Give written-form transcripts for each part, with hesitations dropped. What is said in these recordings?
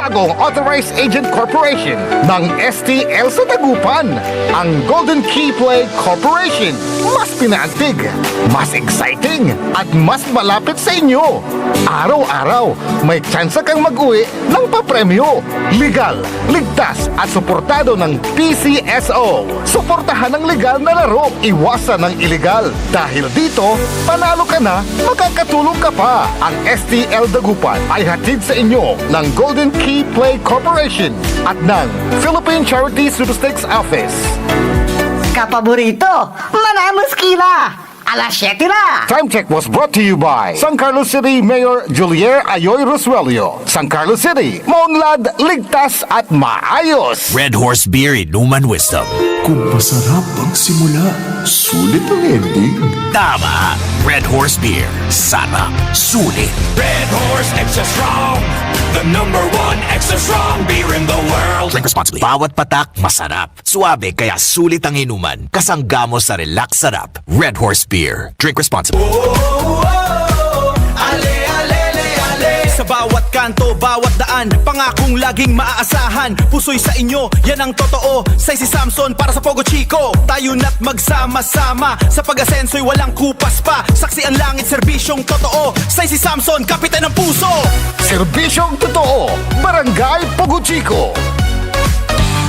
bagong Authorized Agent Corporation ng STL sa Dagupan, ang Golden Key Play Corporation. Mas pinaantig, mas exciting, at mas malapit sa inyo. Araw-araw, may tsansa kang mag-uwi ng papremyo. Legal, ligtas, at suportado ng PCSO. Suportahan ang legal na laro, iwasan ng illegal. Dahil dito, panalo ka na, makakatulong ka pa. Ang STL Dagupan ay hatid sa inyo ng Golden Key Play Corporation at ng Philippine Charity Sweepstakes Office. Kapaborito, manamos kila! Alas 7 na! Time check was brought to you by San Carlos City Mayor Julier Ayoy Rosuelio. San Carlos City, maunlad, ligtas at maayos. Red Horse Beer, Inuman Wisdom. Kung masarap ang simula, sulit ang ending. Tama! Red Horse Beer. Sarap. Sulit. Red Horse Extra Strong, the #1 extra strong beer in the world. Drink responsibly. Bawat patak, masarap. Suabe, kaya sulit ang inuman. Kasangga mo sa relax sarap. Red Horse Beer. Drink responsibly. Sa bawat kanto, bawat daan, pangakong laging maaasahan. Puso'y sa inyo, yan ang totoo. Say si Samson para sa Pogo Chico. Tayo na't magsama-sama, sa pag-asenso'y walang kupas pa. Saksi ang langit, serbisyong totoo. Say si Samson, kapitan ng puso. Serbisyong totoo, Barangay Pogo Chico.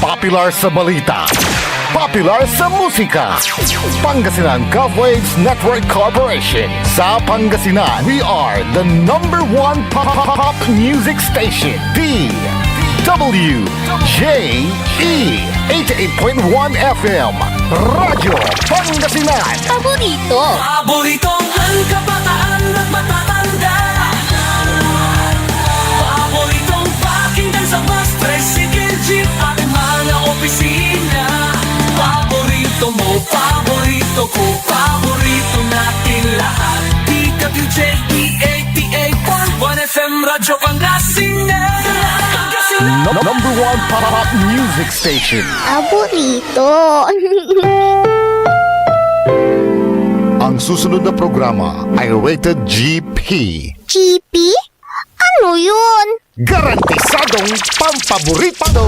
Popular sa balita, popular sa musika. Pangasinan Govwaves Network Corporation. Sa Pangasinan, we are the #1 pop music station. DWJE 88.1 FM. Radyo Pangasinan. Paborito. Paboritong ang kabataan at matatanda. Paboritong pakinggan sa bus, tricycle, jeep at mga opisina. Paborito mo, paborito ko, paborito natin lahat. DWJE 88.1 FM, Radyo Pangasinan. #1 pop music station. Paborito. Ang susunod na programa ay rated GP. GP? Ano yun? Garantisadong pampaborito!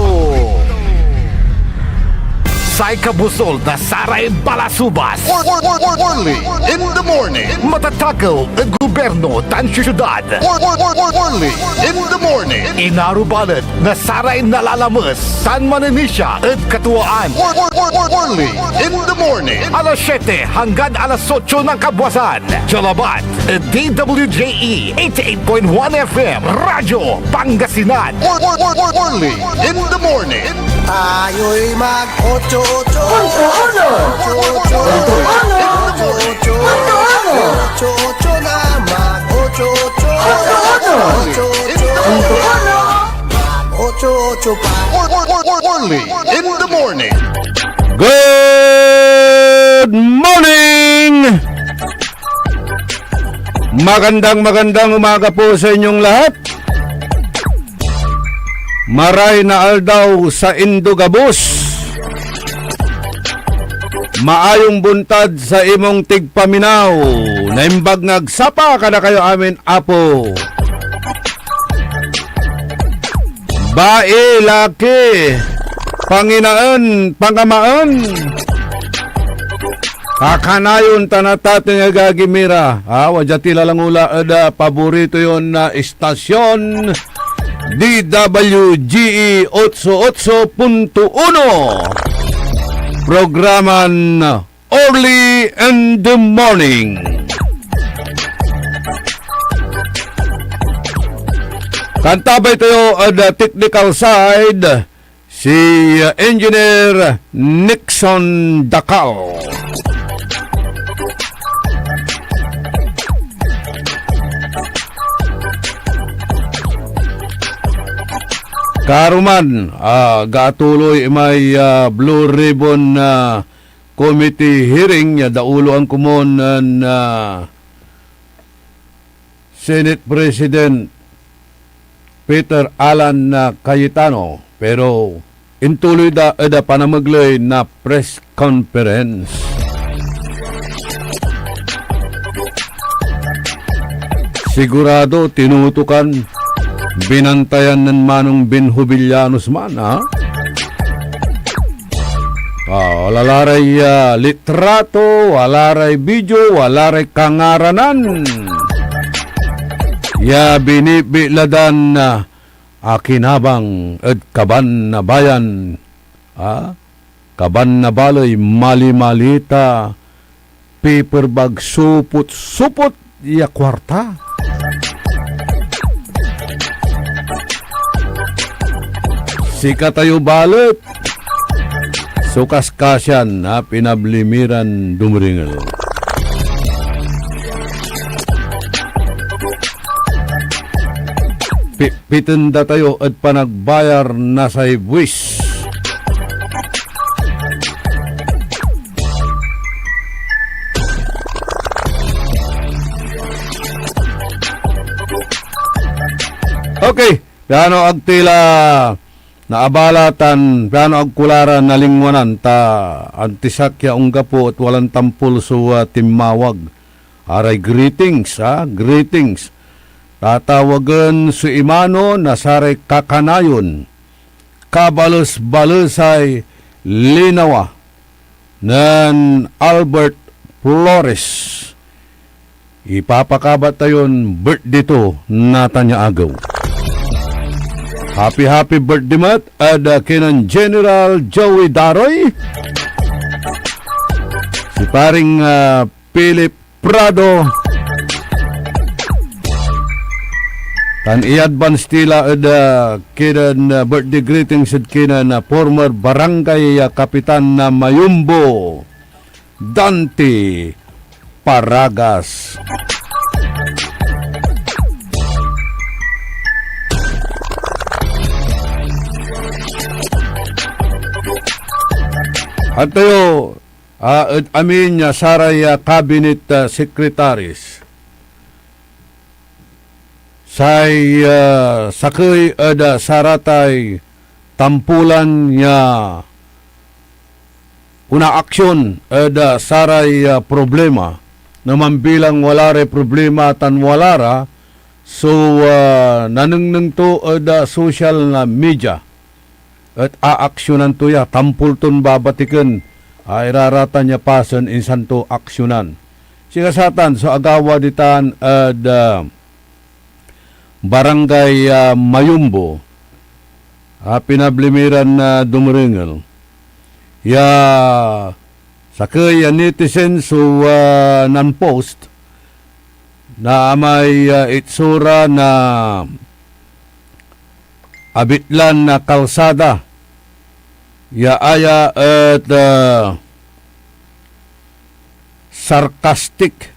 Sai Kabusol na Saray Balasubas. Early in the morning. Matatakaw at gobyerno tansyo syudad. Early in the morning. Inarubalat na Saray Nalalamas San Maninisya at Katuwaan. Early in the morning. Alas 7 hanggang alas 8 ng kabwasan. Jalabat at DWJE 88.1 FM. Radyo Pangasinan. Early in the morning. Tayo'y mag-8-8. Early in the morning. Good morning! Magandang umaga po sa inyong lahat. Maray na aldaw sa Indogabus. Maayong buntad sa imong tigpaminaw. Naimbag nagsapa ka na kayo amin, apo. Bae, laki, panginaan, pangamaan. Kakanayon tanatating agagimira. Wajati lang ula ada paborito yon na istasyon. DWGE 88.1 Programan Early in the Morning. Kantabay tayo at technical side si Engineer Nixon Dakal. Karuman, gatuloy may Blue Ribbon committee hearing ya daulo ang kumon na Senate President Peter Alan Cayetano, pero intuloy da panamaglay na press conference. Sigurado tinutukan binantayan ng Manong Benjubillanos man, ha? Walaray litrato, walaray video, walaray kangaranan. Ya binibiladan na akinabang at kaban na bayan. Kaban na baloy, mali-malita, paper bag, supot-supot, ya kwarta. Sika tayo balot. Sukas kasyan na pinablimiran dumringal. Pitenda tayo at panagbayar na sa ibwis. Okay, piano agtila naabalatan, piano agkularan nalingwanan ta antisakya unggapo at walang tampul sa timawag. Aray greetings, greetings. Tatawagan su imano na saray kakanayon. Kabalos-balosay linawa nan Albert Flores. Ipapakabat tayon birthday to natanya agaw. Happy birthday mat ada kinan General Joey Daroy. Si paring Philip Prado. Tan i-advance tila ada kinan birthday greetings at kinan former barangay kapitan na Mayumbo Dante Paragas. At tayo, amin niya saray cabinet secretaries. Say sakay ada saratay tampulan niya una aksyon ada saray problema naman bilang wala re problema tan walara so nanengneng to ada social na media at aaksyonan to ya tampulton babatiken ay rarata niya pasan insan to aksyonan sikasatan so agawa ditan ada barangay Mayumbo pinablimiran na dumringal ya sakay netizen so non-post na may itsura na abitlan na kalsada ya aya at sarcastic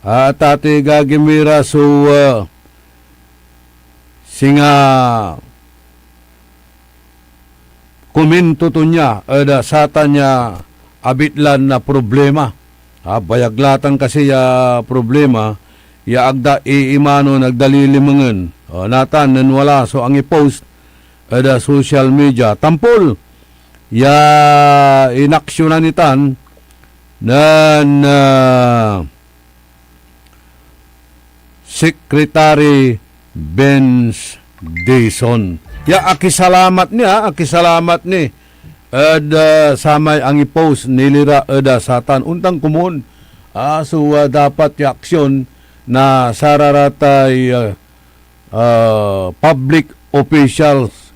at ati gagimira so singa komento to niya ada sata niya abitlan na problema bayaglatan kasi ya problema ya agda iimano nagdalilimangan natan nan wala so ang i-post ada social media tampol ya inaksyonan nitan nan Secretary Benz Dayson. Ya akisalamat ni ada samay ang i-post nilira ada satan untang kumun so dapat ya aksyon na sararatay public officials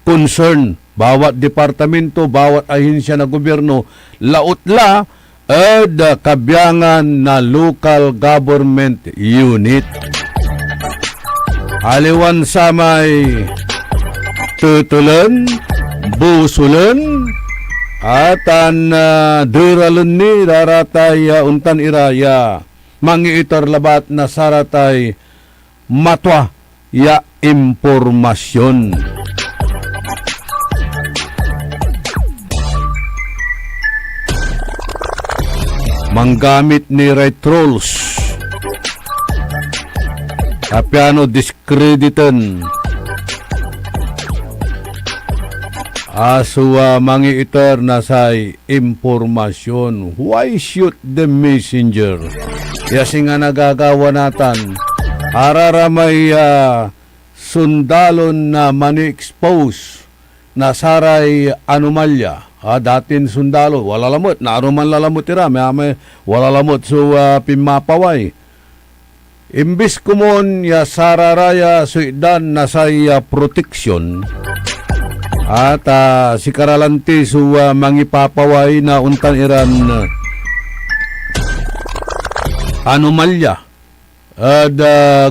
concern bawat departamento bawat ahensya na gobyerno lautla ada kabyangan na local government unit aliwan samay tutulan busulan atan duralun ni raratay untan iraya mangiitor labat na saratay matwa ya impormasyon. Manggamit ni right trolls apiano diskreditan mangiitor na say impormasyon. Why shoot the messenger? Yasi nga nagagawa natan araramay sundalo na mani-expose na saray anomalya. Datin sundalo, wala lamot, naaruman lalamot ira, may wala lamot so pimapaway. Imbis kumon ya sararaya suidan na say protection at si karalanti so mangipapaway na untan iran anomalya.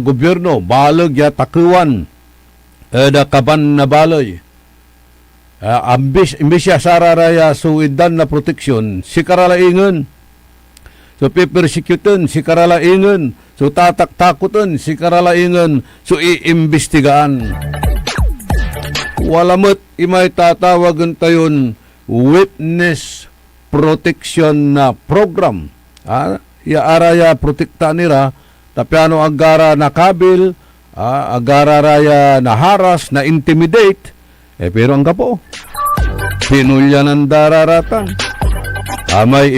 Gobyerno, balag ya takuan, kaban na balay. Imbis siya sararaya suidan na proteksyon, si karalaingan. So pipersecuten, si karalaingan. So tatak-takutan, si karalaingan. So iimbestigaan. Walamot, imay tatawagan tayon witness protection na program. Araya protekta nila, tapiano agara nakabil, agara raya naharas, na intimidate. Pero ang kapo, pinulya ng dararatan. May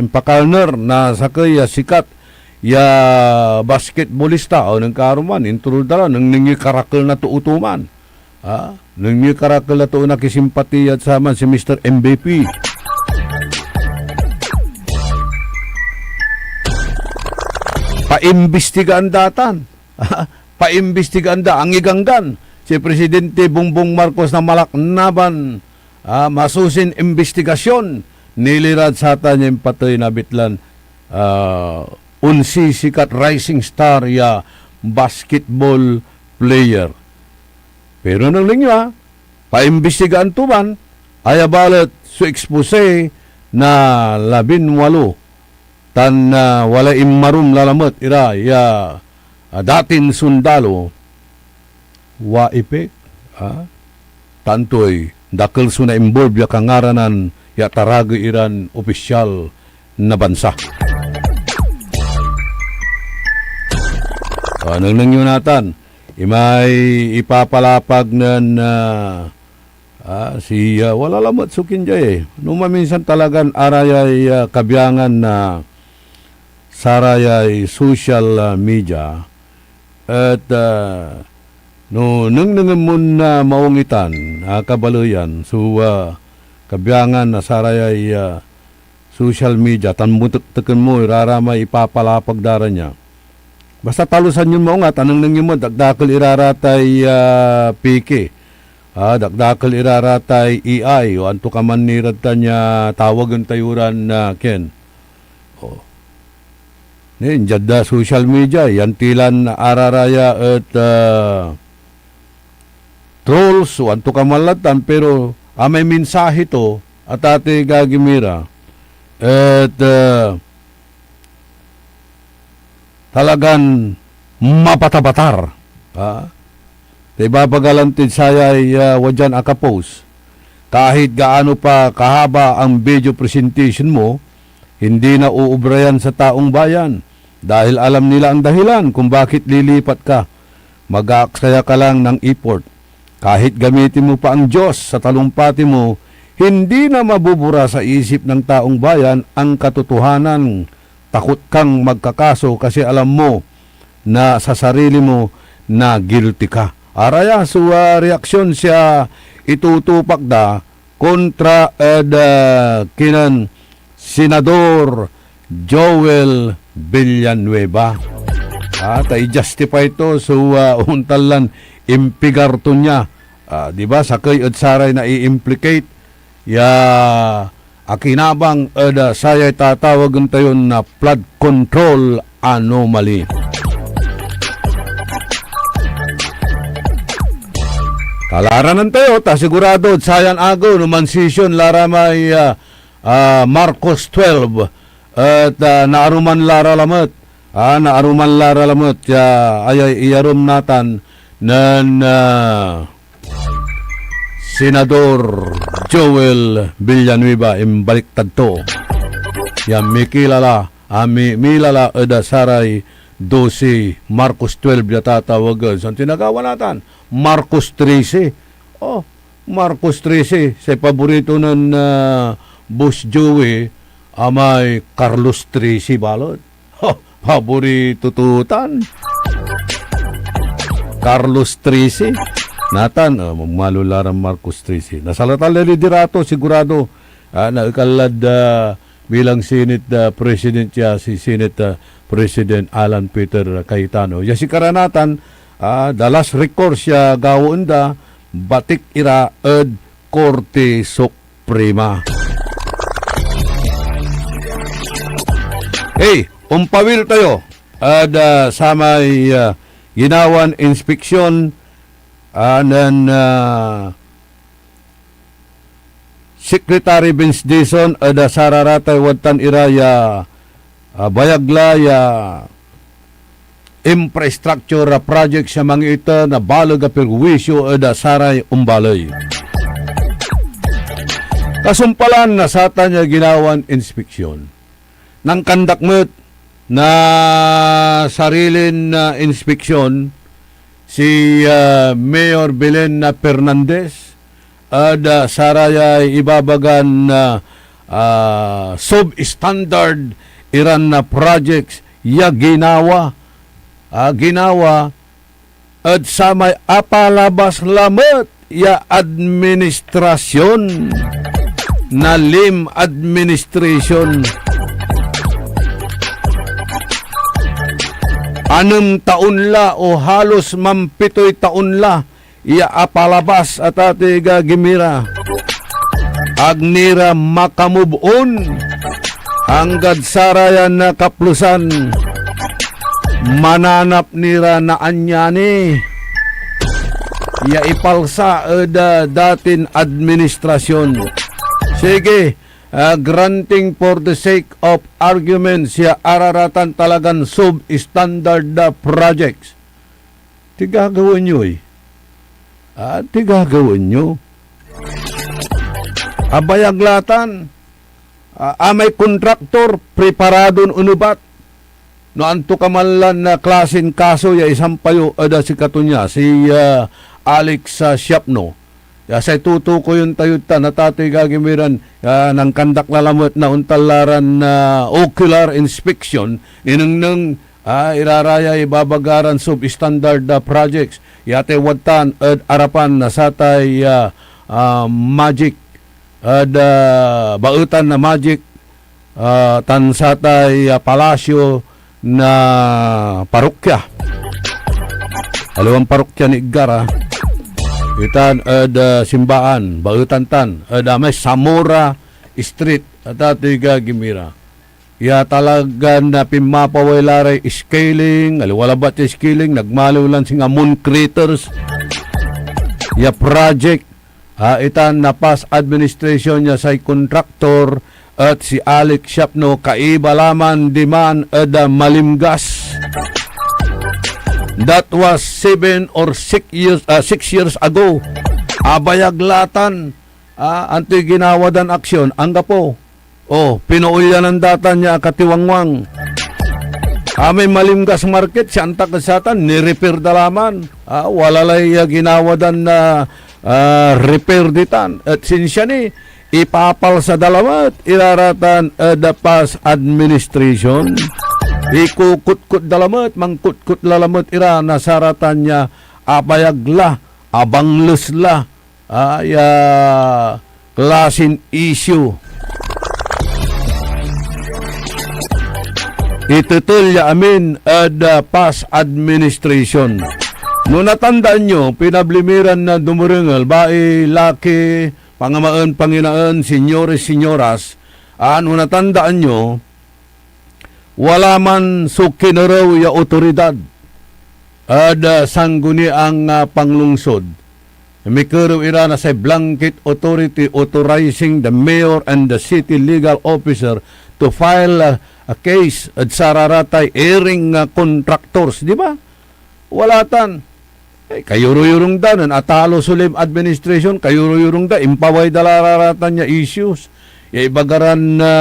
impakalner na sakay sikat ya basketballista o ng karuman, introdala, nang ningi karakal na tuutuman. Ningi karakal na tuun nakisimpati at saman si Mr. MVP. Paimbestigaan datan. Paimbestigaan da ang iganggan si Presidente Bongbong Marcos na malaknaban masusin investigasyon nilirad sa ata niya yung patay na bitlan unsi sikat rising star ya basketball player. Pero nang linyo paimbestigaan tuman ayabalat su expose na 18 tan wala immarum lalamot ira ya datin sundalo wa ipek tantoy dakil suna involve ya kangaranan ya taragi iran opisyal na bansa. Nang nangyunatan imay ipapalapag na si wala lamot sukin jay numaminsan talagan arayay kabyangan na sarayay social media. At nung nangamun na maungitan, kabaluyan, so kabyangan na sarayay social media, tanmutak-takan mo, iraramay ipapalapag dara niya. Basta talusan yun mo nga, tanang nang yun mo, dagdakal iraratay PK, dagdakal iraratay EI, o anto ka man nirata niya tawagan tayuran na Ken. Jada social media, yan tilan araraya at trolls, wanto kamalatan, pero may mensahe to at ate gagimira at talagan mapatabatar. Ibabagalantin sayay wajan akapos. Kahit gaano pa kahaba ang video presentation mo, hindi na uubrayan sa taong bayan dahil alam nila ang dahilan kung bakit lilipat ka. Mag-aaksaya ka lang ng effort. Kahit gamitin mo pa ang Diyos sa talumpati mo, hindi na mabubura sa isip ng taong bayan ang katotohanan. Takot kang magkakaso kasi alam mo na sa sarili mo na guilty ka. Araya, so reaksyon siya itutupak da kontra kinan Senador Joel Villanueva. I-justify to so untalan impigarto niya. Di ba sakay at saray na i-implicate ya akinabang sayay tatawagan tayo na flood control anomaly. Kalaranan tayo, sigurado sayan ago numan session laramay Marcos 12 at naaruman lara lamot ayay iyarum natan nan Senador Joel Villanueva imbaliktad to yan milala eda saray 12 Marcos 12 yatatawagan sa tinagawa natan Marcos 13 Marcos 13 sa paborito ng Boss Joey amay Carlos 13 balot paborito tutan Carlos Trisi. Natan, magmalularan Marcos Trisi. Nasalatan liderato sigurado na ikalad bilang Senate President siya si Senate President Alan Peter Cayetano. Ya si karanatan, the last record siya gawon da batik ira ed Korte Suprema. Hey, umpawil tayo. Sa may ginawan inspeksyon ng Secretary Vince Dizon sararatay watan iraya bayagla ya infrastructure project sa mga ito na balag a perwisyo saray umbalay. Kasumpalan na sata niya ginawan inspeksyon. Nang kandakmet na sarilin na inspeksyon si Mayor Belen Fernandez saraya ibabagan na substandard iran na projects ya ginawa at sa may apalabas lamat ya administrasyon na lim administration. 6 taon la o halos 7 taon la iya apalabas at atiga gimira agnira makamubon hanggang sarayan na kaplusan mananap nira na anyani iya ipalsa datin administrasyon. Sige, granting for the sake of argument siya araratan talagang substandard projects. Tigagawin nyo tigagawin nyo. Abayaglatan, may kontraktor, preparadon unubat. No anto kamalan na klasin kaso ya isang payo si katunya, si Alex Siapno. Ya say tuto ko yung tayuta na tatay gagimiran ng kandak lalamot na untalaran na ocular inspection inang iraraya ibabagaran substandard projects yate watan arapan na satay magic bautan na magic tan satay palasyo na parokya. Alawang parokya ni Igara itan simbaan bautan tan may Samora Street at atiga gimira. Ya talaga na pimapaway laray scaling, aliwalabat yung scaling, nagmalaw lang singa moon craters. Ya project, itan na past administration niya sa contractor at si Alex Siapno kaibalaman diman malimgas. That was 7 or 6 years ago. Abayaglatan, anto'y ginawadan aksyon, angga po. Pinuulyan ng data niya katiwangwang. May malimgas market, siya antak kasatan, ni-repair dalaman. Walalay ginawadan na repair ditan. At sinsya ni, ipapal sa dalamat, iraratan the past administration. Ikukut-kut dalamat, mangkut-kut lalamat ira, nasaratan niya, abayagla, abanglesla, klasin issue. Itutul ya amin the past administration. Nung natandaan nyo, pinablimiran na dumuringal, bae, laki, pangamaan, panginaan, senyores, senyoras, nung natandaan nyo, wala man sukinaraw ya otoridad sangguni ang panglungsod. Mikuro ira na sa blanket authority authorizing the mayor and the city legal officer to file a case at sararatay airing contractors, di ba? Walatan. Kayuro-yurong da, atalo sulim administration, kayuro-yurong da, impaway dalararatan niya issues. Ibagaran na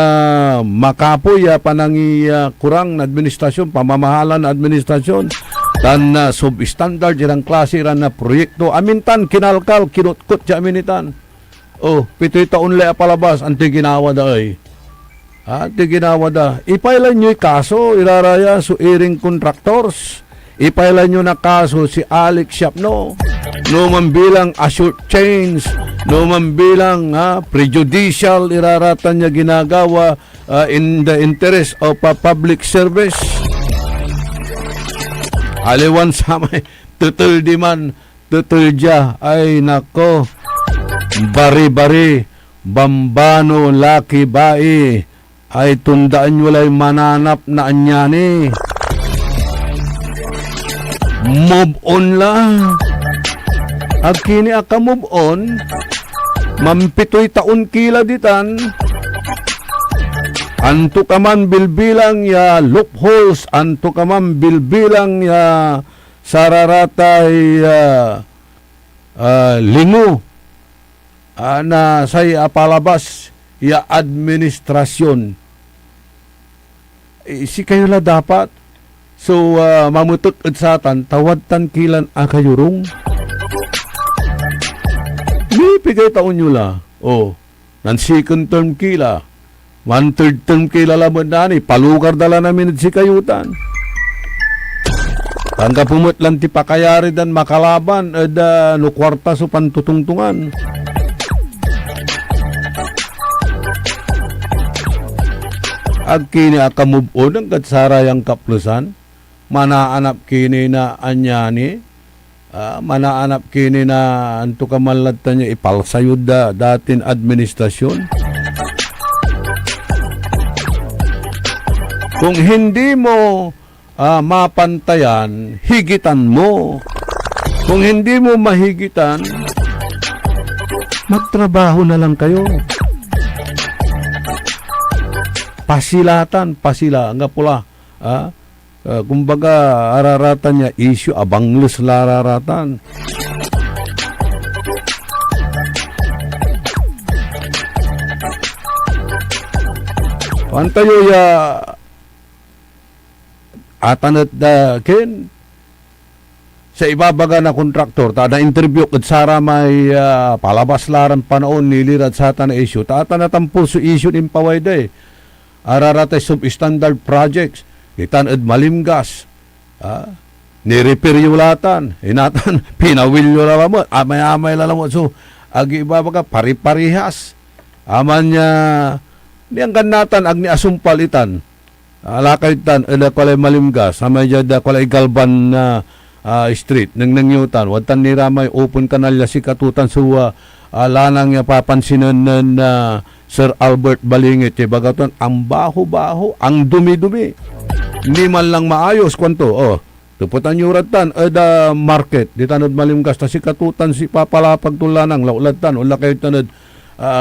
makapoy panangi kurang na administrasyon, pamamahalan na administrasyon, tan substandard irang klase ran na proyekto, amintan, kinalkal, kinutkot siya aminitan. 7 taon lay apalabas, anti ginawa da ay. Ipailan nyo'y kaso, iraraya so airing contractors, ipailan nyo na kaso si Alex Siap, no? No man bilang assured change, no man bilang prejudicial iraratan niya ginagawa in the interest of public service. Aliwan sa may tutul di man, tutul dya, ay nako, bari-bari, bambano, laki, bai, ay tundaan nyo lang mananap na anyani. Move on lang. Ag kini aka move on, mampitoy taon kila ditan, anto ka man bilbilang ya loopholes, anto ka man bilbilang ya sararatay lingo na say apalabas ya administrasyon. Si kayo la dapat. So, mamutot at satan, tawad tan kilan akayurong. Pigay taon nyo la. Nan second term kila. 1/3 term kila lamod na ni. Palukar dala namin at si kayutan. Tangka pumut lang ti pakayari dan makalaban at no kwarta so pantutungtungan. Ag kini akamove on ang katsarayang kaplusan. Manaanap kini na anyani. Manaanap kini na anto ka maladta niya ipalsayod datin administrasyon. Kung hindi mo mapantayan, higitan mo. Kung hindi mo mahigitan, magtrabaho na lang kayo. Pasila nga pula. Kumbaga araratan niya issue abangles lararatan. Pantayo ya atanat da ken sa ibabaga na kontraktor ta na interview ket sara may palabas laran panaon nilirat sa ta na issue ta natampo su issue in pawayday araratay substandard projects itan ed malimgas ni-repair yung latan inatan pinawil yung lamot amay-amay lalamot so agi ibabaga pari-parihas aman niya niyang ganatan ag ni asumpalitan alakay tan eda kulay malimgas amay jada kulay galban na street nang nangyutan watan ni ramay open kanalya si katutan so lanang niya papansinan na Sir Albert Balingit bagaton ang baho-baho ang dumi-dumi hindi man lang maayos kwanto tuputan nyo ratan eda market di tanod malimgas ta si katutan si papalapag tulanang laulatan ula kayo tanod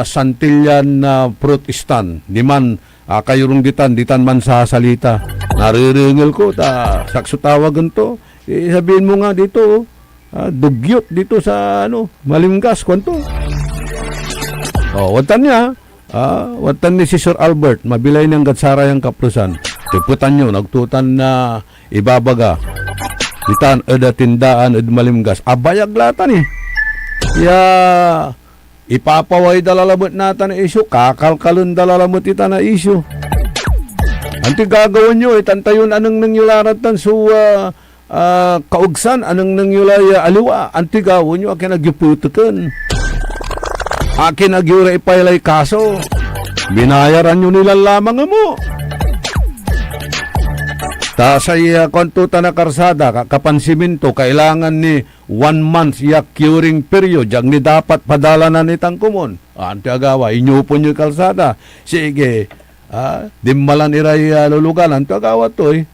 santilyan na protestan di man kayurong ditan man sa salita nariringil ko ta saksutawagan to sabihin mo nga dito dugyot dito sa malimgas kwanto watan niya watan ni si Sir Albert mabilay ng gatsara yung kaplusan tuputan nyo nagtutan na ibabaga ditan eda tindaan ed malimgas abayag latan ipapaway dalalabot nata na isyo kakalkalon dalalabot ita na isyo anti gagawin nyo itantayon anong nangyularatan so kaugsan anong nangyulay aliwa anti gawin nyo akin nagyuputukan akin nagyura ipaylay kaso binayaran nyo nila lamang mo ta sa kontuta na karsada kapansiminto kailangan ni 1 month curing period yang ni dapat padala na nitang kumon anti agawa inyupo nyo kalsada sige dimmalan iray lulugan anti agawa to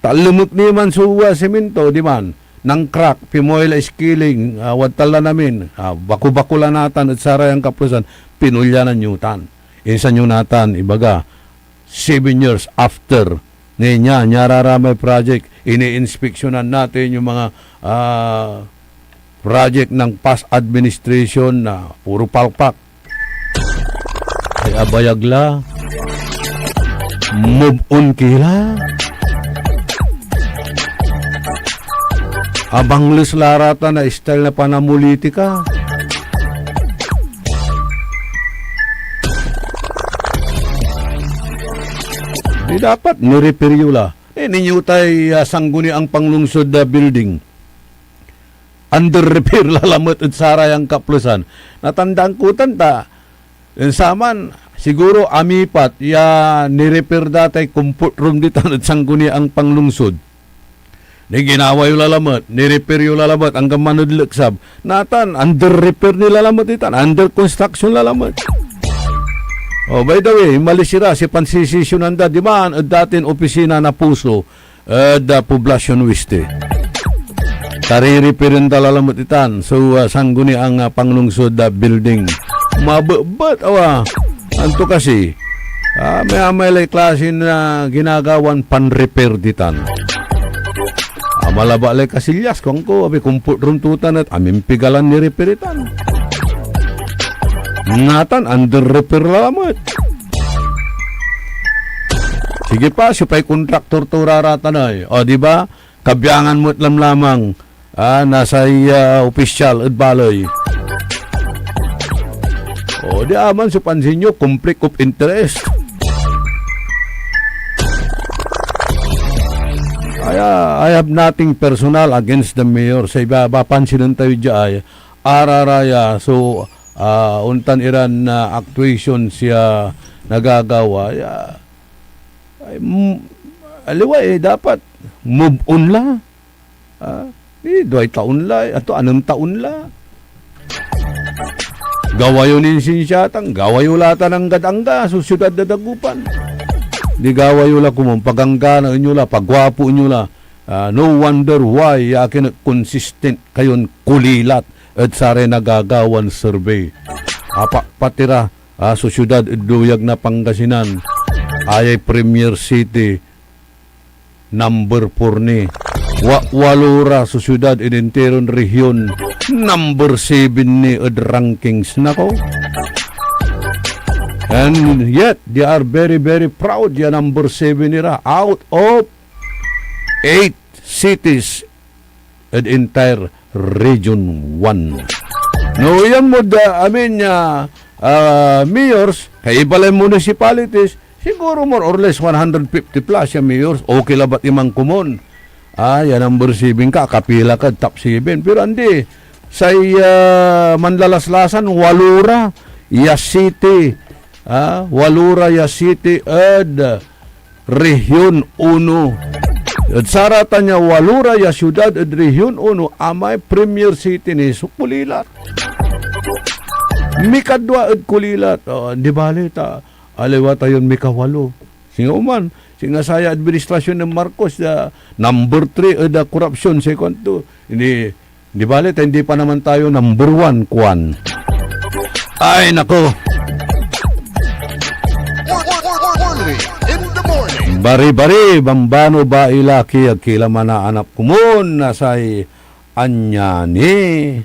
talumot ni man suwa siminto di man nang crack pimoyla skilling wadtala namin baku-bakula natan at sarayang kaplusan pinulyanan nyutan insa nyunatan ibaga 7 years after nyararamay project, ini-inspeksyonan natin yung mga project ng past administration na puro palpak. Ay abayagla, move on kila. Abang lislarata na style na panamulitika. Di dapat nireperyo la. ninyo tayo sangguni ang panglungsod na building. Under repair lalamot at saray ang kaplusan. Natandaan ko tanta. Saman, siguro amipat, ni-repair dati comfort room dito at sangguni ang panglungsod. Ni ginawa yung lalamot, ni-repair yung lalamot, hanggang manudlaksab. Natan, under repair ni lalamot dito, under construction lalamot. Oh, by the way, malisira si pansisisyonan da, di ba, at datin opisina na puso, da Poblacion Weste. Tari-repairin talalamot itan. So, sangguni ang panglungsod da building. Mababat, anto kasi, may klase na ginagawan pan-repair ditan. Malabalay kasilyas kung ko, kumput runtutan at amimpigalan ni reperitan. Natan, under repair lamot. Sige pa, supay kontraktor to raratanay. O, di ba? Kabyangan mo't lamang, nasa opisyal at baloy. O, di aman, supansin nyo, conflict of interest. I have nothing personal against the mayor. Sa iba, papansinan tayo dyan, araraya. So, untan iran na actuation siya nagagawa. Aliwa dapat move on la. Doy taon la. Ato, anong taon la. Gawayo ninsinsyatang, gawayo lata ng gadangga, susyudad na dagupan. Di gawayo la kumampagangga na inyo la, pagwapo inyo la. No wonder why yakin consistent kayon kulilat at sare nagagawan survey. Patira sa syudad duyag na Pangasinan ay Premier City number 4 ni. Walura sa syudad inenteron rehiyon number 7 ni ad rankings nako. And yet, they are very, very proud. Yan, number 7 nila. Out of 8 cities in entire Region 1. No, yan mo, mayors, kay ibalay municipalities, siguro more or less 150 plus yung mayors. Okay la ba't imang kumon? Yan, number 7 ka, kapila ka, top 7. Pero hindi, sa manlalaslasan, Walura, City, Walura ya City ed Region 1 at saratan niya Walura ya Ciudad ed Region 1 amay Premier City ni Sukulilat mikadwa ed kulilat di balita aliwa tayon mikawalo singuman singasaya administrasyon ng Marcos number 3 ed corruption second to hindi di balita hindi pa naman tayo number 1 kwan ay nako. Bari-bari, bambano ba ilaki ag kila manaanak kumon nasay anyani.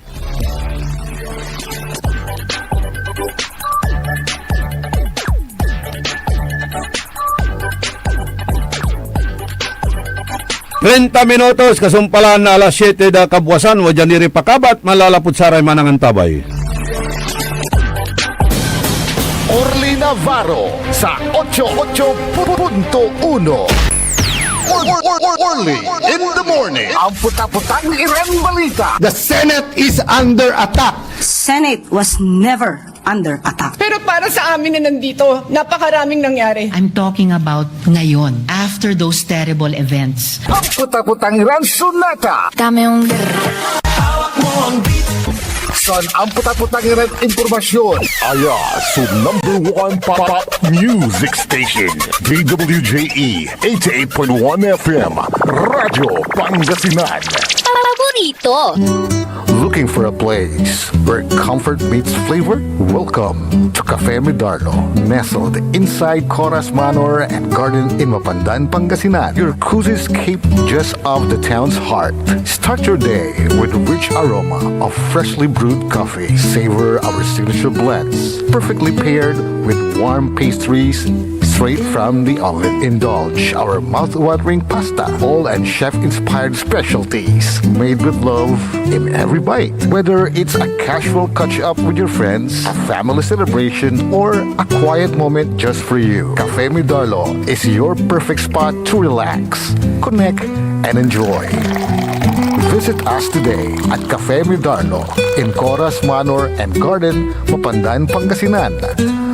Trenta minutos kasumpalan na alas 7 da kabwasan wajan diri pakabat malalapot saray manangan tabay. Orly Navarro sa 88.1 Orly in the morning. Ang puta-putang Iran balita. The Senate is under attack. Senate was never under attack. Pero para sa amin na nandito, napakaraming nangyari. I'm talking about ngayon, after those terrible events. Ang puta-putang Iran sunata. Dami yung... San ang puta-putang Iran impormasyon. Aya sa number 1 pop music station. DWJE 88.1 FM. Radyo Pangasinan. Paborito. Looking for a place where comfort meets flavor? Welcome to Cafe Medardo, nestled inside Coras Manor and Garden in Mapandan, Pangasinan. Your cozy escape just off the town's heart. Start your day with a rich aroma of freshly brewed coffee. Savor our signature blends, perfectly paired with warm pastries, straight from the oven. Indulge our mouth-watering pasta, all and chef-inspired specialties, made with love in every bite. Whether it's a casual catch-up with your friends, a family celebration, or a quiet moment just for you, Cafe Midarlo is your perfect spot to relax, connect, and enjoy. Visit us today at Cafe Midarlo in Coras Manor and Garden, Mapandan, Pangasinan,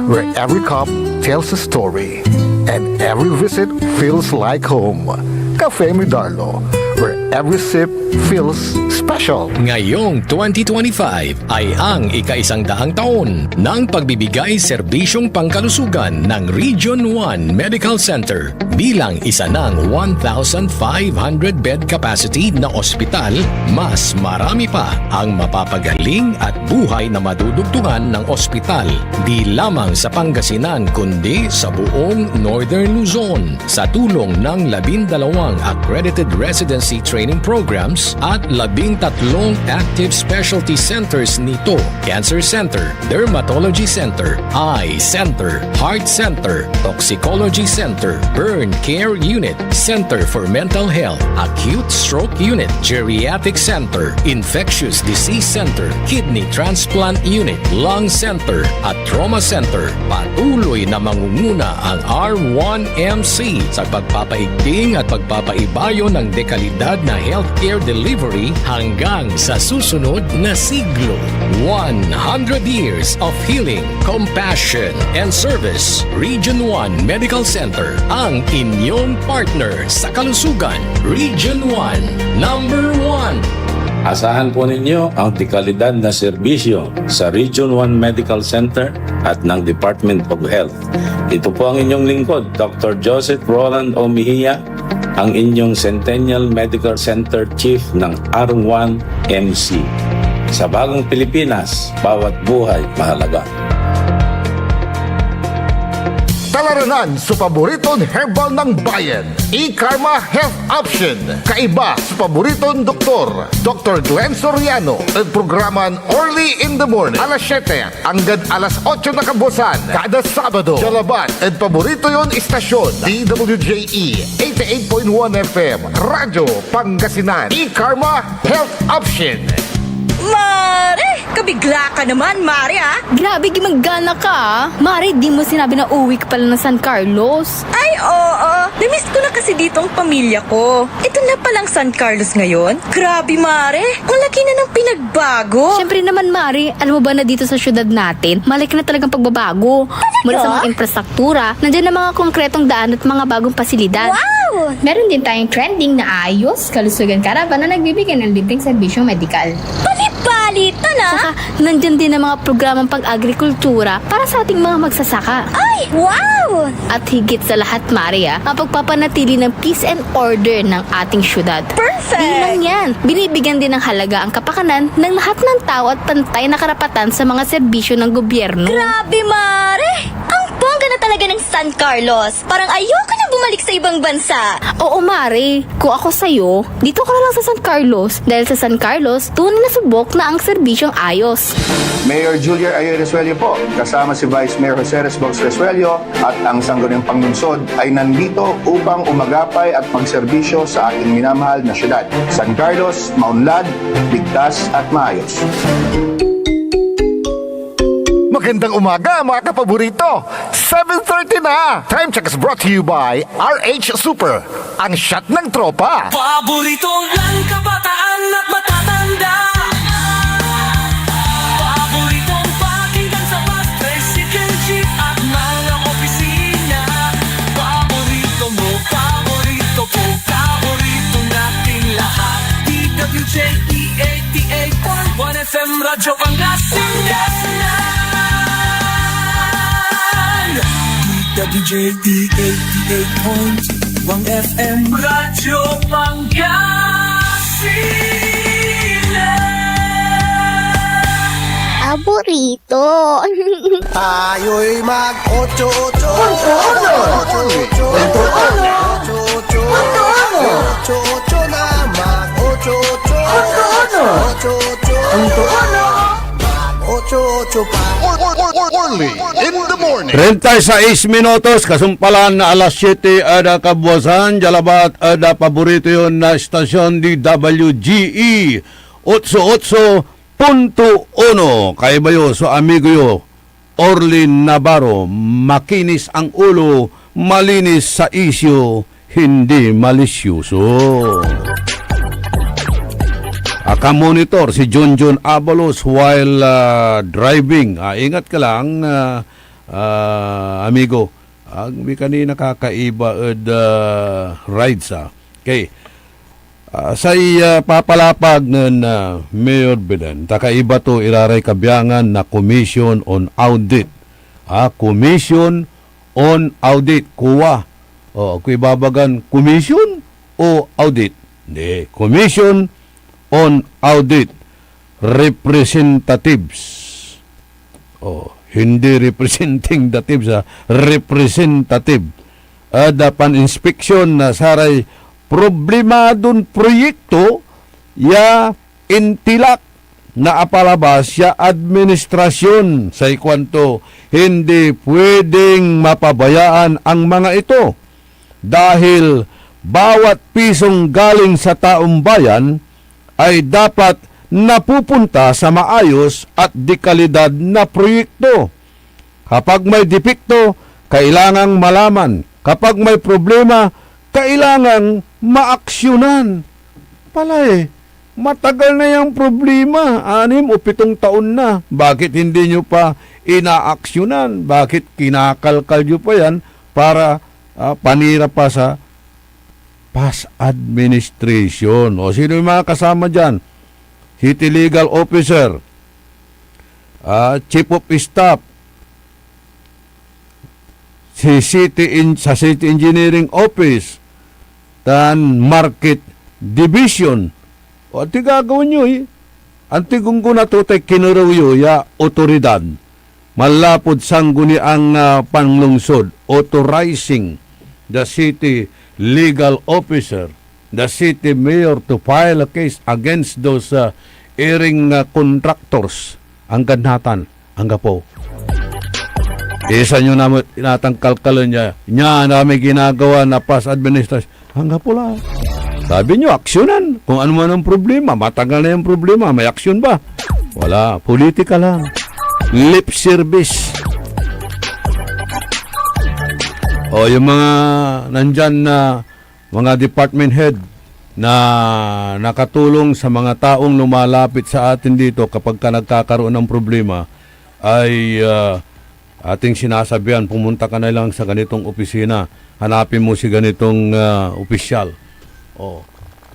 where every cup tells a story and every visit feels like home. Cafe Midarlo, where every sip feels special. Ngayong 2025 ay ang ika-100 taon ng pagbibigay serbisyong pangkalusugan ng Region 1 Medical Center bilang isa ng 1,500 bed capacity na ospital. Mas marami pa ang mapapagaling at buhay na madudugtungan ng ospital di lamang sa Pangasinan kundi sa buong Northern Luzon sa tulong ng 12 accredited residency training programs at 13 active specialty centers nito: Cancer Center, Dermatology Center, Eye Center, Heart Center, Toxicology Center, Burn Care Unit, Center for Mental Health, Acute Stroke Unit, Geriatric Center, Infectious Disease Center, Kidney Transplant Unit, Lung Center at Trauma Center. Patuloy na mangunguna ang R1MC sa pagpapaigting at pagpapaibayo ng dekalidad na healthcare delivery hanggang sa susunod na siglo. 100 years of healing, compassion, and service. Region 1 Medical Center, ang inyong partner sa kalusugan. Region 1, number 1. Asahan po ninyo ang dekalidad na serbisyo sa Region 1 Medical Center at ng Department of Health. Ito po ang inyong lingkod, Dr. Joseph Roland O. Mejia, ang inyong Centennial Medical Center Chief ng R1MC. Sa bagong Pilipinas, bawat buhay mahalaga. Talaranan sa paboritong herbal ng bayan, E-Karma Health Option. Kaiba sa paboritong doktor, Dr. Glenn Soriano. At programan Early in the Morning, alas 7 hanggang alas 8 na kabusan. Kada Sabado, Jalaban. At paborito yon istasyon, DWJE 88.1 FM, Radyo Pangasinan. E-Karma Health Option. Mare! Kabigla ka naman, Mare, ha? Grabe, gimagana ka, ha? Mare, di mo sinabi na uwi ka pala ng San Carlos. Ay, oo. Namiss ko na kasi dito ang pamilya ko. Ito na palang San Carlos ngayon. Grabe, Mare. Ang laki na ng pinagbago. Siyempre naman, Mare. Alam mo ba na dito sa syudad natin, malaki na talagang pagbabago. Mula sa mga infrastruktura, nandiyan na mga konkretong daan at mga bagong pasilidad. Wow! Meron din tayong trending na ayos, kalusugan karavan na nagbibigay ng libreng serbisyong medikal. Balita na! Saka, nandyan din ang mga programang pag-agrikultura para sa ating mga magsasaka. Ay, wow! At higit sa lahat, Maria, ang pagpapanatili ng peace and order ng ating syudad. Perfect! Di lang yan. Binibigyan din ng halaga ang kapakanan ng lahat ng tao at pantay na karapatan sa mga serbisyo ng gobyerno. Grabe, Mare! Ang bongga na talaga ng San Carlos. Parang ayoko na bumalik sa ibang bansa. Oo, Mare. Kung ako sa'yo, dito ka na lang sa San Carlos. Dahil sa San Carlos, tunay na subok na ang serbisyong ayos. Mayor Julia Ayo Resuello po, kasama si Vice Mayor Jose Resbox Resuello at ang Sangguniang Panglungsod ay nandito upang umagapay at magserbisyo sa ating minamahal na syudad. San Carlos, maunlad, ligtas at maayos. Magandang umaga mga kapaborito! 7:30 na! Time check is brought to you by RH Super, ang shot ng tropa. Paboritong lang kabataan at matatanda. Paboritong pakinggan sa bus, tricycle, jeep at mga opisina. Paborito mo, paborito ko, paborito natin lahat. DWJE 88.1 FM Radyo Pangasinan. WJD 88.1 FM Radyo Pangasinan. Paborito. Tayo'y mag-8-8. Na mag-8-8. mag-8-8 pa. Early in the morning. 36 minutos, kasumpalan na alas 7 ada kabuwasan, Jalabat ada paborito yun na stasyon di WGE 88.1. Kay bayo, so amigo yo, Orlin Navarro, makinis ang ulo, malinis sa isyo, hindi malisyoso. Aka-monitor si Junjun Abalos while driving. Ingat ka lang, amigo. May kanina kakaiba rides. Okay. Say papalapag ng Mayor Belen, takaiba to iraray kabiyangan na Commission on Audit. Commission on Audit. Kuwa. Kung ibabagan, Commission o Audit? Hindi. Commission on Audit Representatives. Hindi representing datives, representative. Dapan inspeksyon na saray problemadon proyekto ya intilak na apalabas ya administrasyon sa ikwanto. Hindi pwedeng mapabayaan ang mga ito dahil bawat pisong galing sa taong bayan ay dapat napupunta sa maayos at dekalidad na proyekto. Kapag may depekto, kailangang malaman. Kapag may problema, kailangang maaksyonan. Matagal na yung problema. 6 o 7 taon na. Bakit hindi nyo pa inaaksyonan? Bakit kinakalkal nyo pa yan para panira pa sa past administration? Sino yung mga kasama dyan? City Legal Officer, Chief of Staff, sa City Engineering Office, dan Market Division. Ati gagawin nyo Antigong ko na to tay kinurawiyo ya otoridad. Malapod sangguni ang panlungsod, authorizing the city legal officer, the city mayor to file a case against those airing contractors. Ang ganhatan, ang gapo. Isa nyo naman tinatangkalkalan niya. Nya namin ginagawa na past administration. Ang gapo lang. Sabi nyo, aksyonan. Kung ano man ang problema, matagal na yung problema, may aksyon ba? Wala, politika lang. Lip service. O yung mga nandyan na mga department head na nakatulong sa mga taong lumalapit sa atin dito kapag ka nagkakaroon ng problema ay ating sinasabihan, pumunta ka na lang sa ganitong opisina, hanapin mo si ganitong opisyal.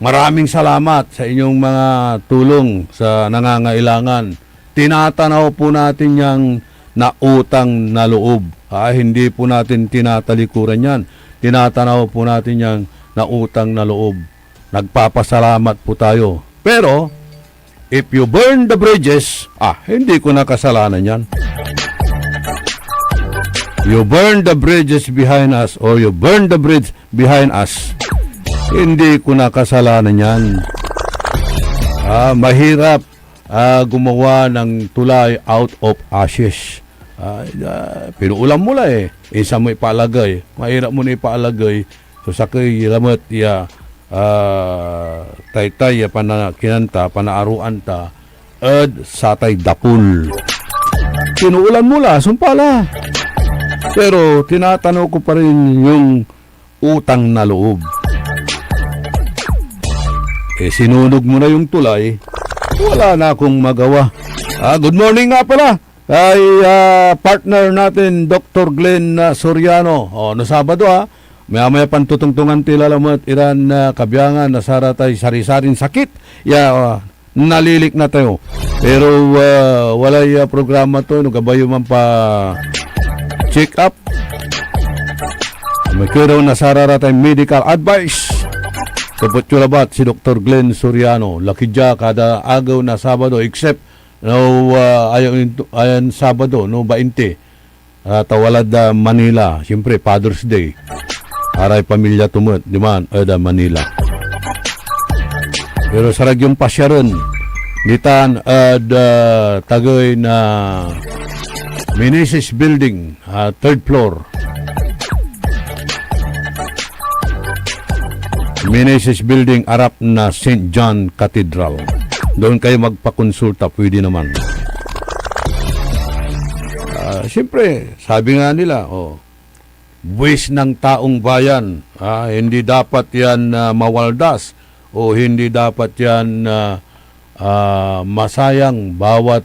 Maraming salamat sa inyong mga tulong sa nangangailangan. Tinatanaw po natin yung nautang na loob. Hindi po natin tinatalikuran yan. Tinatanaw po natin yung nautang na loob. Nagpapasalamat po tayo. Pero, if you burn the bridges, hindi ko na kasalanan yan. You burn the bridges behind us or you burn the bridge behind us. Hindi ko na kasalanan yan. Mahirap gumawa ng tulay out of ashes. Pinuulam mo lang isa mo ipalagay. Mahirap mo na ipalagay. So sakay lamot taytay kinanta, panaaruan ta, satay dapul. Pinuulam mo lang, sumpala. Pero tinatanong ko pa rin yung utang na loob. Sinunog mo na yung tulay, wala na akong magawa. Good morning nga pala kay partner natin, Dr. Glenn Soriano. No Sabado maya pantutungtungan tilalamat iran kabiyangan na saratay sari-saring sakit. Nalilik na tayo. Pero walay programa to, gabayo man pa check up. May kiraw na sararatay medical advice. Kapot labat si Dr. Glenn Soriano. Lakidya kada agaw na Sabado except ayan Sabado 20 tawalad Manila. Siyempre Father's Day. Aray pamilya tumut di man Manila. Pero sa ragyong pasyaron Ditan tagoy na Meneses Building, third floor. Meneses Building, arap na St. John Cathedral. Doon kayo magpakonsulta, pwede naman. Siyempre, sabi nga nila, buwis ng taong bayan, hindi dapat yan mawaldas o hindi dapat yan masayang. Bawat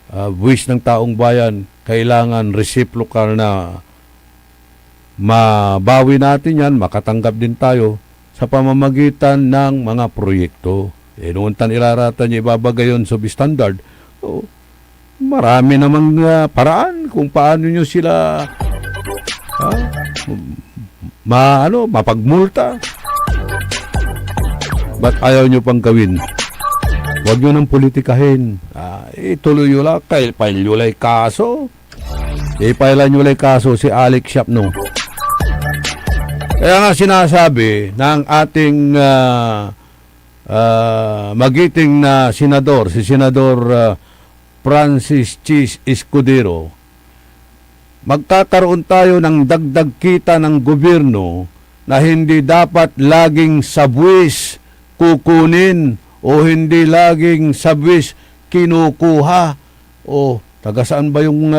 buwis ng taong bayan, kailangan reciprocal na mabawi natin yan, makatanggap din tayo sa pamamagitan ng mga proyekto. Noon tan ilarata niya ibabagay yun sa standard. Marami namang paraan kung paano nyo sila mapagmulta. Ba't ayaw nyo pang gawin? Huwag nyo nang politikahin. Ituloy nyo lang. Ipail nyo lang kaso. Ipailan nyo lang kaso si Alex Siapno. Kaya nga sinasabi ng ating magiting na senador, si Senador Francis Chis Escudero, magkakaroon tayo ng dagdag kita ng gobyerno na hindi dapat laging sa buwis kukunin o hindi laging sa buwis kinukuha. Taga saan ba yung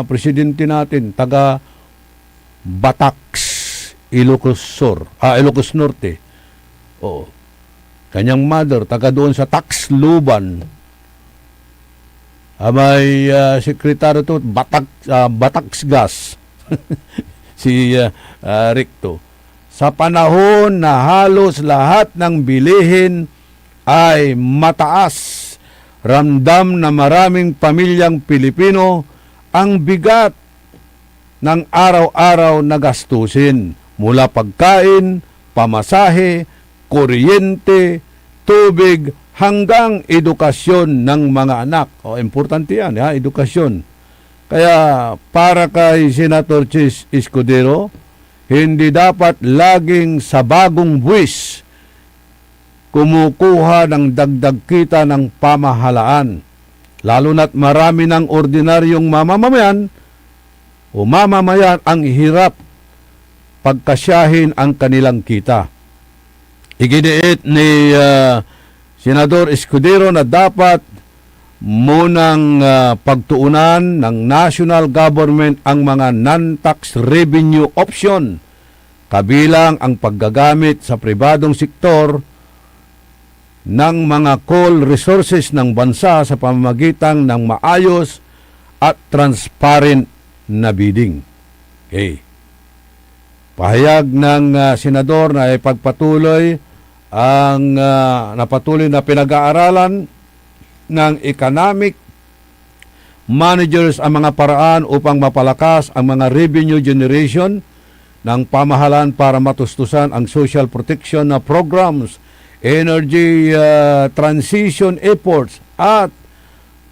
presidente natin? Taga Batax, Ilocos Norte. Kanyang mother, taga doon sa Tacloban. May sekretary to, Batax Gas. Si Ricto. Sa panahon na halos lahat ng bilihin ay mataas, ramdam na maraming pamilyang Pilipino ang bigat ng araw-araw na gastusin mula pagkain, pamasahe, kuryente, tubig, hanggang edukasyon ng mga anak. Importante yan, edukasyon. Kaya para kay Senator Chis Escudero, hindi dapat laging sa bagong buwis kumukuha ng dagdag kita ng pamahalaan. Lalo na't marami ng ordinaryong mamamayan ang hirap pagkasyahin ang kanilang kita. Iginiit ni Senador Escudero na dapat munang pagtuunan ng national government ang mga non-tax revenue option, kabilang ang paggagamit sa pribadong sektor ng mga coal resources ng bansa sa pamamagitan ng maayos at transparent na bidding. Okay. Pahayag ng senador na ipagpatuloy ang napatuloy na pinag-aaralan ng economic managers ang mga paraan upang mapalakas ang mga revenue generation ng pamahalaan para matustusan ang social protection na programs, energy transition efforts at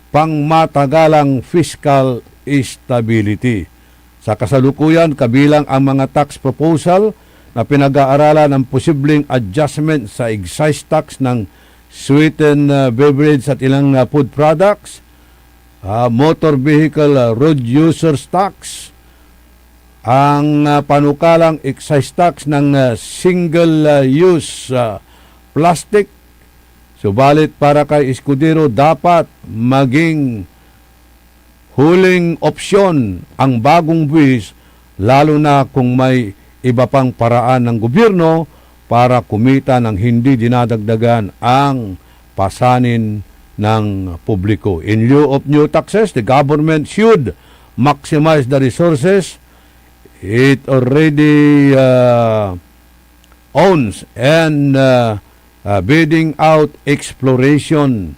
pangmatagalang fiscal stability. Sa kasalukuyan, kabilang ang mga tax proposal na pinag-aaralan ng posibleng adjustment sa excise tax ng sweetened beverage at ilang food products, motor vehicle road users tax, ang panukalang excise tax ng single-use plastic. Subalit para kay Escudero, dapat maging huling opsyon ang bagong buwis, lalo na kung may iba pang paraan ng gobyerno para kumita ng hindi dinadagdagan ang pasanin ng publiko. In lieu of new taxes, the government should maximize the resources it already owns and bidding out exploration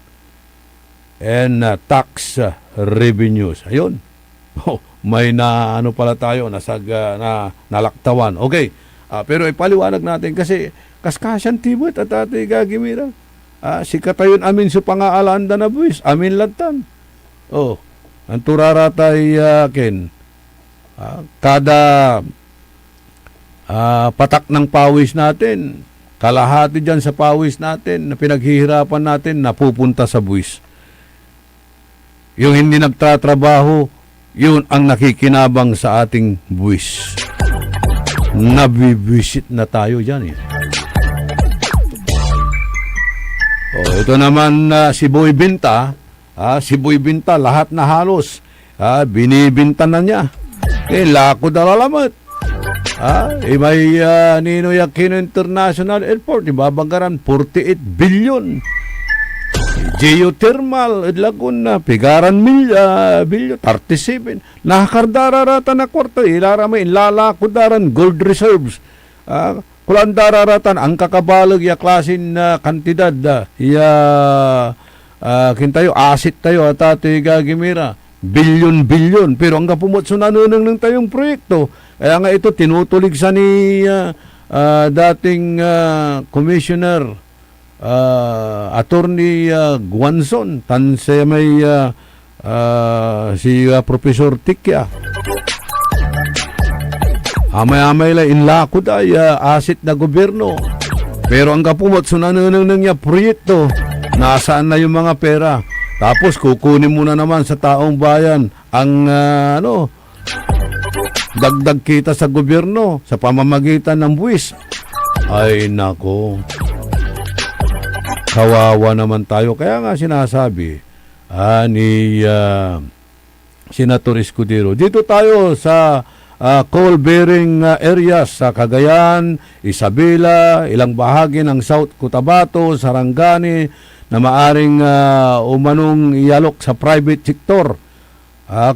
and tax revenues. Ayun. May pala tayo, nalaktawan. Okay. Pero ipaliwanag natin kasi kaskasyan tibot at ati gagimira. Si katayon amin sa pangaalanda na buwis. Amin lantan. Ang turaratay ken. Kada patak ng pawis natin, kalahati dyan sa pawis natin na pinaghihirapan natin napupunta sa buwis. Yung hindi nagtatrabaho, yun ang nakikinabang sa ating buwis. Nabibwisit na tayo dyan eh. Ito naman si Boy Binta. Si Boy Binta, lahat na halos. Binibinta na niya. Lako dalalamat. May Ninoy Aquino International Airport, ibabagaran 48 billion. Geothermal, Laguna, Pigaran billion, 37. Nakakardararatan na kwarto, ilaramay, lalakudaran, gold reserves. Kulandararatan, ang kakabalag, klasin na kantidad, kintayo, asit tayo, at ato'y gagimira. Bilyon. Pero ang kapumotso nanunang ng tayong proyekto. Kaya nga ito, tinutulig sa ni dating commissioner, attorney Guanzon, tanse may si Professor Tikya. Amay-amay lang, inlakod ay asit na gobyerno. Pero ang kapumotso nanunang ng proyekto, nasaan na yung mga pera? Tapos kukunin mo na naman sa taong bayan ang dagdag kita sa gobyerno sa pamamagitan ng buwis. Ay nako. Kawawa naman tayo. Kaya nga sinasabi ni Senator Escudero, dito tayo sa coal-bearing areas sa Cagayan, Isabela, ilang bahagi ng South Cotabato, Sarangani, na maaring umanong ialok sa private sector.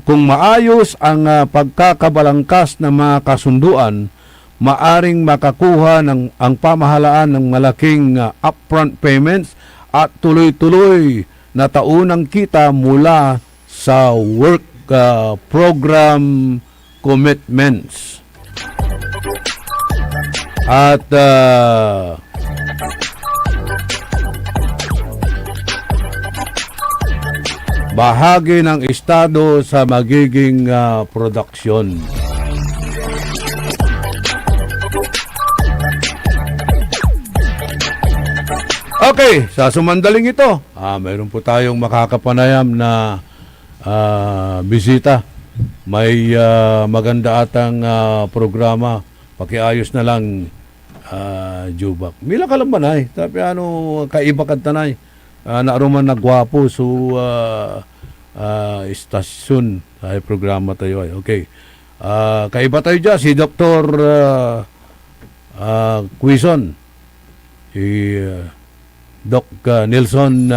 Kung maayos ang pagkakabalangkas ng mga kasunduan, maaring makakuha ang pamahalaan ng malaking upfront payments at tuloy-tuloy na taunang kita mula sa work program commitments. At bahagi ng estado sa magiging produksyon. Okay, sa sumandaling ito, mayroon po tayong makakapanayam na bisita. May maganda atang programa. Pakiayos na lang, Jubak. Mila ka lang ba na eh? Tapi kaiba ka tanay. Naaruman na gwapo so istasyon ay programa tayo ay. Okay. Kaiba tayo dyan si Dr. Quizon. Si Doc Nelson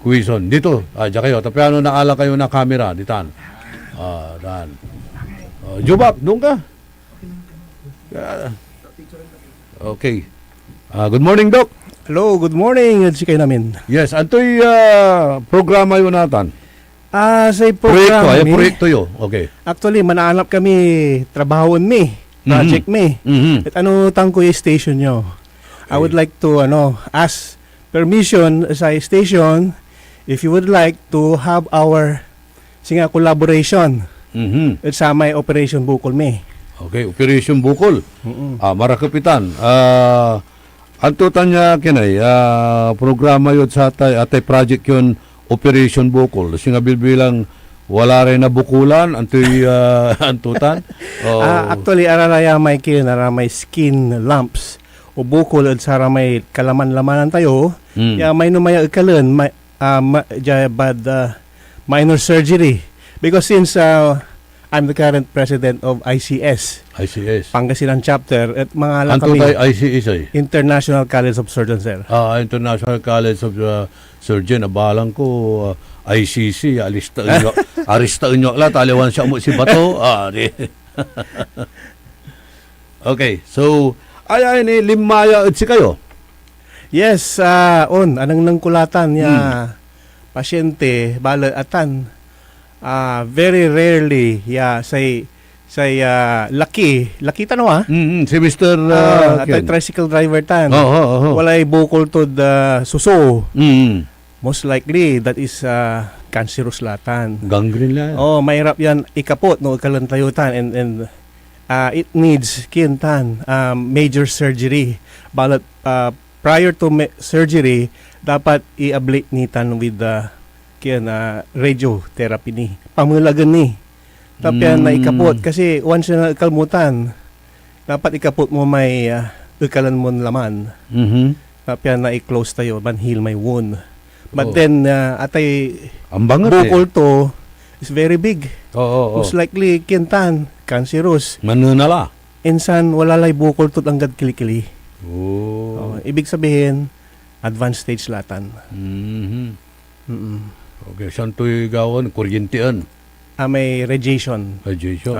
Quizon. Dito, dyan kayo. Tapi naala kayo na camera. Ditan. Dan. Jubak, doon ka? Okay. Good morning, Doc. Hello, good morning. Si kayo namin. Yes, anto'y programa yun natin. Sa programa. Proyekto yun. Okay. Actually, manaanap kami trabahon project At tangko yung station nyo. Okay. I would like to ask permission sa station if you would like to have our collaboration sa may Operation Bukol Okay, Operation Bukol. Marakapitan. Antutan niya kinay, programa yun sa atay project yun, Operation Bukol. Singa bilbilang wala rin na bukulan, antoy antutan. Actually, araraya may may skin lumps o bukol at sara may kalaman-lamanan tayo. May numaya ikalan, minor surgery. Because since I'm the current president of ICS. Pangasinan chapter at mga lang kami. ICS ay? International College of Surgeons, sir. International College of Surgeon. Abalang ko ICC. Aristaan nyo lang. Taliwan siya mo si Bato. Okay. So, ay ni limaya at si kayo? Yes. Anang nangkulatan niya pasyente bala atan. Very rarely say laki tanong si Mr. tricycle driver tan walay bukol to the suso most likely that is cancerous latan gangrene lang mahirap yan ikapot no kalan tayutan it needs kintan major surgery. Balat prior to surgery, dapat i-ablate nitan with the radiotherapy ni. Pamulagan ni. Tapyan na ikapot kasi once na kalmutan, dapat ikapot mo may ikalan mo laman. Tapyan na i-close tayo, heal my wound. But then atay bukol to is very big. Most likely kintan, cancerous. Manunala. Insan wala lay bukol to anggad kilikili. Ibig sabihin advanced stage latan. Okay, saan to'y gawon? Kuryentian. May radiation. Radiation.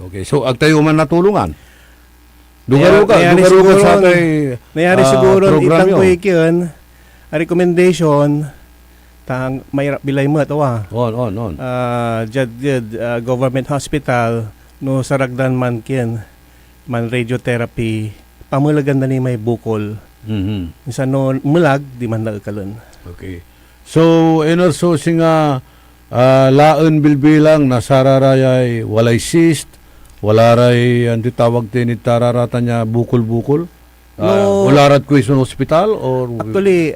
Okay, so agtayo man natulungan. Nayari siguro program itang yun. ko ikiyon a recommendation tang may bilay mo tawa. On. Government hospital no saragdan man man radiotherapy pamulagan na ni may bukol. Minsan no mulag di man naikalan. Okay. So so singa laon bilbilang nasararayay walay cyst, wala ray ang tawag din ni tararata niya bukol-bukol. Wala rat Quezon Hospital or actually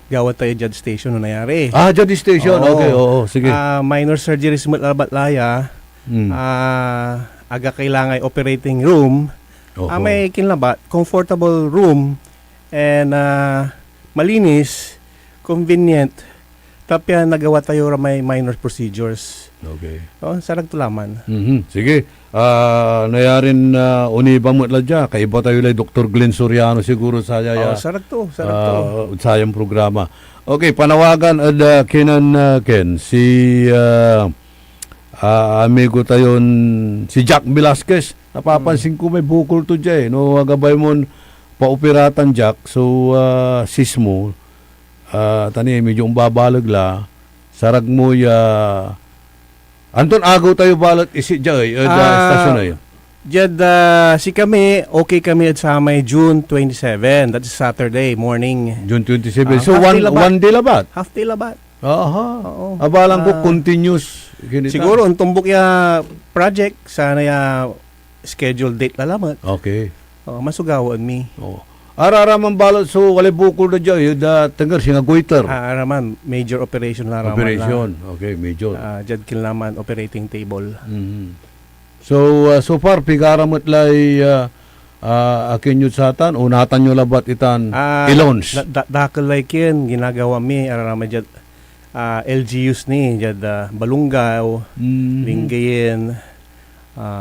gawat tayo Judge Station no nangyari. Judge Station. Okay, sige. Minor surgeries mo laya. Aga kailangan operating room. May kinlabat, comfortable room and malinis, convenient. Tapya nagawa tayo may minor procedures. Okay. Sarag tulaman. Sige. Nayarin unibang mo ladya. Kaiba tayo lay Dr. Glenn Soriano siguro sa sarag to. Sayang programa. Okay, panawagan kinan Ken si amigo tayon si Jack Velasquez. Napapansin ko may bukol to dyan. No, agabay mo paopiratan Jack. So sismo tani medyo babalag la sarag mo Anton agaw tayo balat isi jay stasyon na yun. Jad si kami okay kami at sa may June 27, that's Saturday morning. June 27. So one day labat. Half day labat. Abalang ko continuous. Siguro ang tumbok ya project sana ya schedule date lalamat. Okay. Masugawan mi. Araraman balot so wala bukol na dyan tengger singa goiter. Araman major operation laraman. Operation. Okay, major. Jad kinlaman operating table. So far pigaramot lay akin yun satan unatan nyo labat itan ilons. Dakal like yan ginagawa mi araraman jad LGUs ni jad balungaw, linggayin,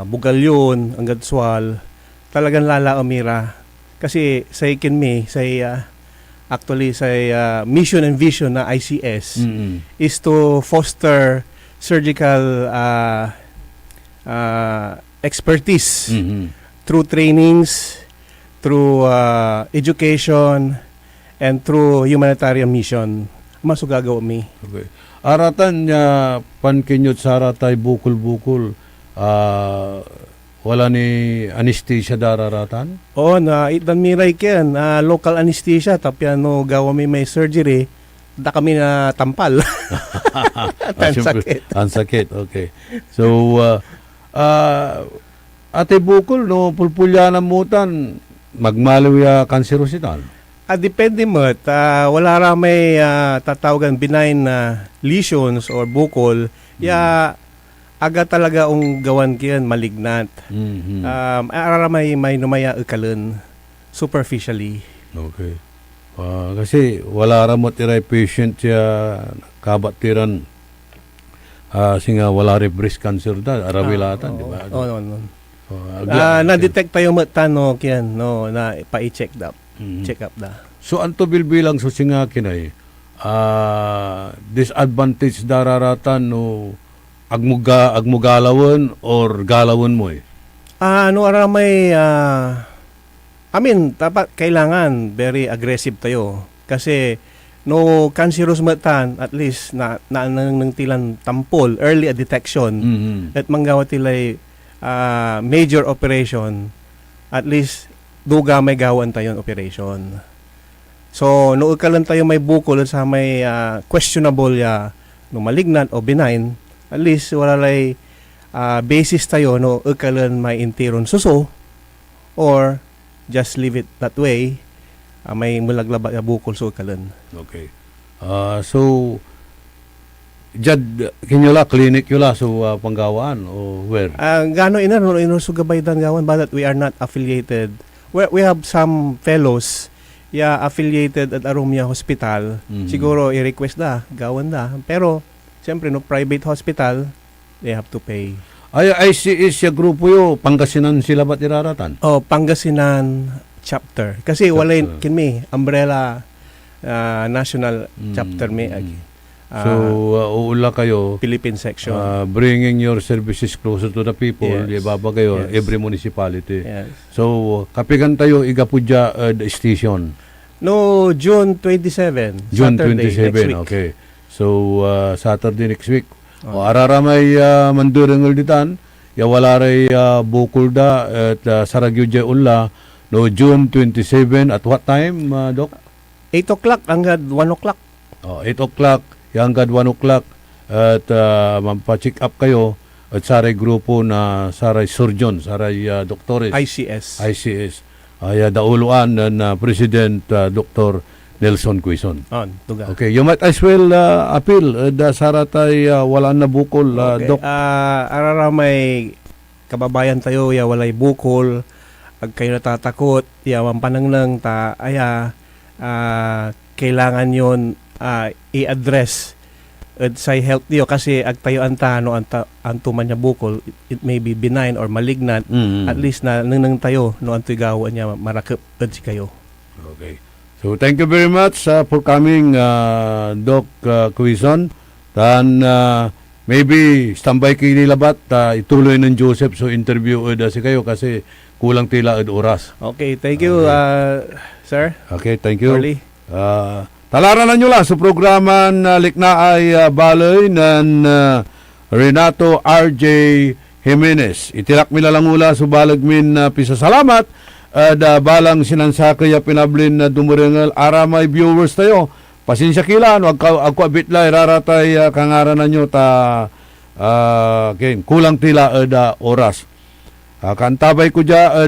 bugalyon, anggadswal. Talagang lala umira. Kasi sa ikin mi, actually sa mission and vision na ICS is to foster surgical expertise through trainings, through education, and through humanitarian mission. Masugagaw mi. Okay. Aratan niya pankinyot sa aratay bukol-bukol wala ni anesthesia dararatan? Na itan miray ken local anesthesia tapyan no gawa may surgery da kami na tampal. Ang sakit. Okay. So ate bukol no pulpulyanan mutan magmaluya kanserositan. Depende mo wala ra may tatawagan benign lesions or bukol aga talaga ang gawan kiyan malignant. May numaya ikalan superficially. Okay. Kasi wala ramot iray patient siya kabatiran singa wala rin breast cancer da arawilatan, di ba? Na-detect tayo matano kiyan na pa-i-check up. Check up da. So anto bilbilang so singa kinay disadvantage dararatan no agmugalawon or galawon mo may dapat kailangan very aggressive tayo kasi no cancerous matan at least na nang tilan tampol early detection at manggawa tilay major operation at least duga may gawan tayon operation. So no kalan tayo may bukol sa may questionable no malignant o benign at least wala lay basis tayo no ikalan may intiron suso or just leave it that way. May mulaglaba ya bukol so ikalan. Okay. So Jad kinyula clinic yula so Panggawaan o where? Gano ina no so gabay Gawan but we are not affiliated. We have some fellows affiliated at Arumia Hospital. Siguro i-request gawan pero siyempre no private hospital they have to pay. Ay ICS ya grupo yo Pangasinan sila ba't iraratan? Pangasinan chapter kasi walay kinmi umbrella national chapter may so uula kayo Philippine section bringing your services closer to the people. Yes. Ibaba kayo Yes. every municipality. Yes. So kapigan tayo igapudya the station. No, June 27. June Saturday, 27, next week. okay. So Saturday next week. O araramay mandurengol ditan ya wala ray bukol da at Saragyudya ulla no June 27 at what time Doc? 8 o'clock hanggang 1 o'clock. 8 o'clock hanggang 1 o'clock at mampacheck up kayo at saray grupo na saray surgeon, saray doktores. ICS. Ay dauluan na President Dr. Nelson Quezon. Tuga. Okay, you might as well appeal da saratay wala na bukol Okay. Doc. Araramay kababayan tayo walay bukol ag kayo natatakot mampanangnang kailangan yon i-address at sa health niyo kasi ag tayo antano antuman niya bukol it may be benign or malignant at least na nang tayo no antoy gawa niya marakep si kayo. Okay. So thank you very much for coming Doc Quezon. Dan maybe standby kayo nilabat ituloy ng Joseph so interview si kayo kasi kulang tila oras. Okay, thank you sir. Okay, thank you. Early. Talaran na nyo lang sa programa na likna ay baloy ng Renato R.J. Jimenez. Itilak mi lang ula sa balagmin pisa salamat balang sinansakay pinablin na dumurengal aramay viewers tayo. Pasensya kilan, ako abitla iraratay kangaran na nyo kulang tila oras. Kantabay ko dya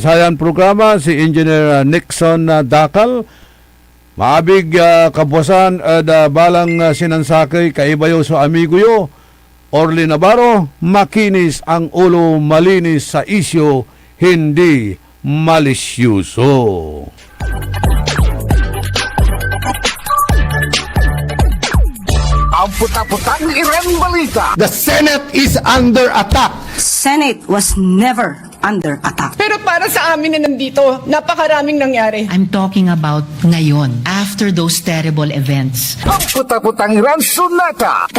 sayan programa si Engineer Nixon Dakal. Maabig kabuasan balang sinansakay kaibayo sa amigo yo Orly Navarro, makinis ang ulo, malinis sa isyo, hindi malisyoso. Ang puta-putang Iran balita. The Senate is under attack. Senate was never under attack. Pero para sa amin na nandito, napakaraming nangyari. I'm talking about ngayon, after those terrible events. Ang puta-putang Iran sunata.